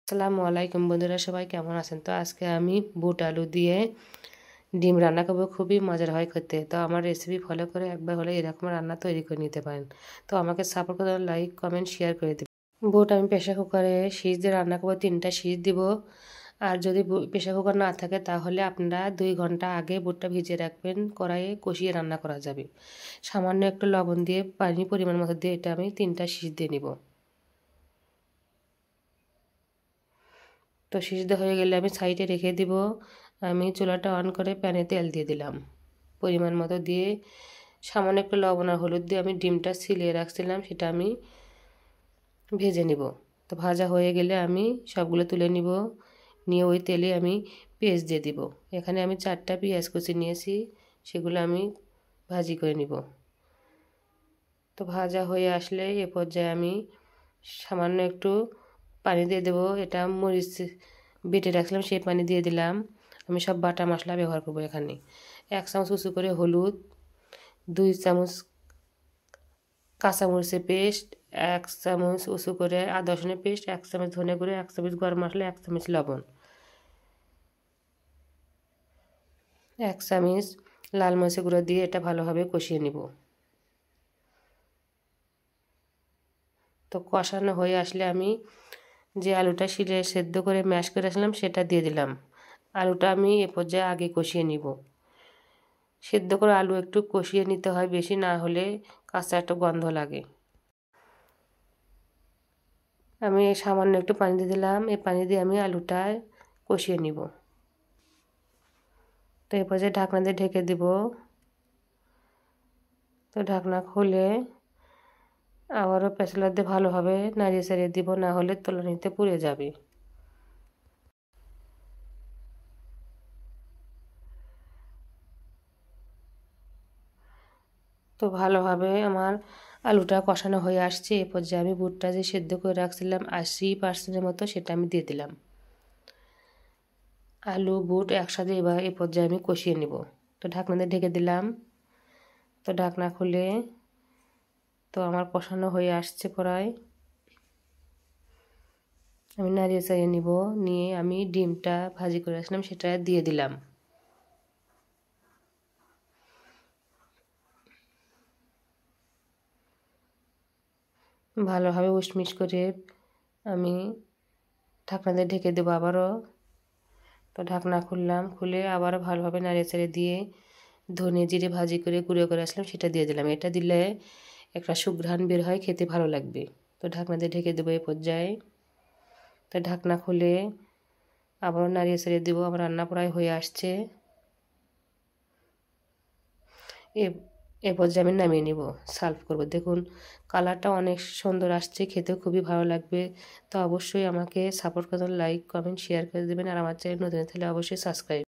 আসসালামু আলাইকুম বন্ধুরা, সবাই কেমন আছেন? তো আজকে আমি বুট আলু দিয়ে ডিম রান্না করবো। খুবই মজার হয় খেতে। তো আমার রেসিপি ফলো করে একবার হলে এরকম রান্না তৈরি করে নিতে পারেন। তো আমাকে সাপোর্ট করে লাইক কমেন্ট শেয়ার করে দেবেন। বুট আমি প্রেশার কুকারে সিজ দিয়ে রান্না করবো, 3টা সিজ দিব। আর যদি প্রেশার কুকার না থাকে তাহলে আপনারা 2 ঘন্টা আগে বুটটা ভিজিয়ে রাখবেন, কড়াইয়ে কষিয়ে রান্না করা যাবে। সামান্য একটু লবণ দিয়ে পানি পরিমাণ মতো দিয়ে এটা আমি 3টা সিজ দিয়ে নিব। তো সিদ্ধ হয়ে গেলে আমি সাইডে রেখে দিব। আমি চুলাটা অন করে প্যানে তেল দিয়ে দিলাম পরিমাণ মতো দিয়ে, সামান্য একটু লবণ আর হলুদ দিয়ে আমি ডিমটা ছিলিয়ে রাখছিলাম সেটা আমি ভেজে নিব। তো ভাজা হয়ে গেলে আমি সবগুলো তুলে নিব, নিয়ে ওই তেলে আমি পেঁয়াজ দিয়ে দিব। এখানে আমি 4টা পেঁয়াজ কুচি নিয়েছি, সেগুলো আমি ভাজি করে নিব। তো ভাজা হয়ে আসলে এ পর্যায়ে আমি সামান্য একটু পানি দিয়ে দেবো। এটা মরিচ বেটে রাখলাম, সেই পানি দিয়ে দিলাম। আমি সব বাটা মশলা ব্যবহার করবো এখানে। 1 চামচ উঁচু করে হলুদ, 2 চামচ কাঁচামরিচের পেস্ট, 1 চামচ উঁচু করে আদা রসুনের পেস্ট, 1 চামচ ধনে গুঁড়ো, 1 চামচ গরম মশলা, 1 চামচ লবণ, 1 চামচ লাল মরিচের গুঁড়ো দিয়ে এটা ভালোভাবে কষিয়ে নিব। তো কষানো হয়ে আসলে আমি যে আলুটা শিলে সেদ্ধ করে ম্যাশ করে আসলাম সেটা দিয়ে দিলাম। আলুটা আমি এ পর্যায়ে আগে কষিয়ে নিব। সেদ্ধ করে আলু একটু কষিয়ে নিতে হয়, বেশি না হলে কাঁচা একটা গন্ধ লাগে। আমি সামান্য একটু পানি দিয়ে দিলাম, এই পানি দিয়ে আমি আলুটা কষিয়ে নিব। তো এ পর্যায়ে ঢাকনা দিয়ে ঢেকে দিব। তো ঢাকনা খুলে আবারও পেঁচালা দিয়ে ভালোভাবে নাড়িয়ে চাড়িয়ে দিব, না হলে তলানিতে পুড়ে যাবে। তো ভালোভাবে আমার আলুটা কষানো হয়ে আসছে। এ পর্যায়ে আমি বুটটা যে সেদ্ধ করে রাখছিলাম 80% মতো সেটা আমি দিয়ে দিলাম। আলু বুট একসাথে এবার এ পর্যায়ে আমি কষিয়ে নিব। তো ঢাকনা দিয়ে ঢেকে দিলাম। তো ঢাকনা খুলে তো আমার কষানো হয়ে আসছে প্রায়। আমি নাড়িয়ে চাড়িয়ে নিব, নিয়ে আমি ডিমটা ভাজি করে আসলাম সেটা দিয়ে দিলাম। ভালোভাবে উশমিশ করে আমি ঢাকনা দিয়ে ঢেকে দেবো আবারও। তো ঢাকনা খুললাম, খুলে আবারও ভালোভাবে নাড়িয়ে চাড়িয়ে দিয়ে ধনে জিরে ভাজি করে গুঁড়ো করে আসলাম সেটা দিয়ে দিলাম। এটা দিলে একটা সুঘ্রাণ বের হয়, খেতে ভালো লাগবে। তো ঢাকনা দিয়ে ঢেকে দেবো এই পর্যায়ে। তো ঢাকনা খুলে আবারও নাড়িয়ে চাড়িয়ে দেবো। আমার রান্না প্রায় হয়ে আসছে। এ এ পর্যায়ে আমি নামিয়ে নিব, সার্ভ করব। দেখুন কালারটা অনেক সুন্দর আসছে, খেতে খুবই ভালো লাগবে। তো অবশ্যই আমাকে সাপোর্ট করবেন, লাইক কমেন্ট শেয়ার করে দেবেন। আর আমার চ্যানেল নতুন থাকলে অবশ্যই সাবস্ক্রাইব।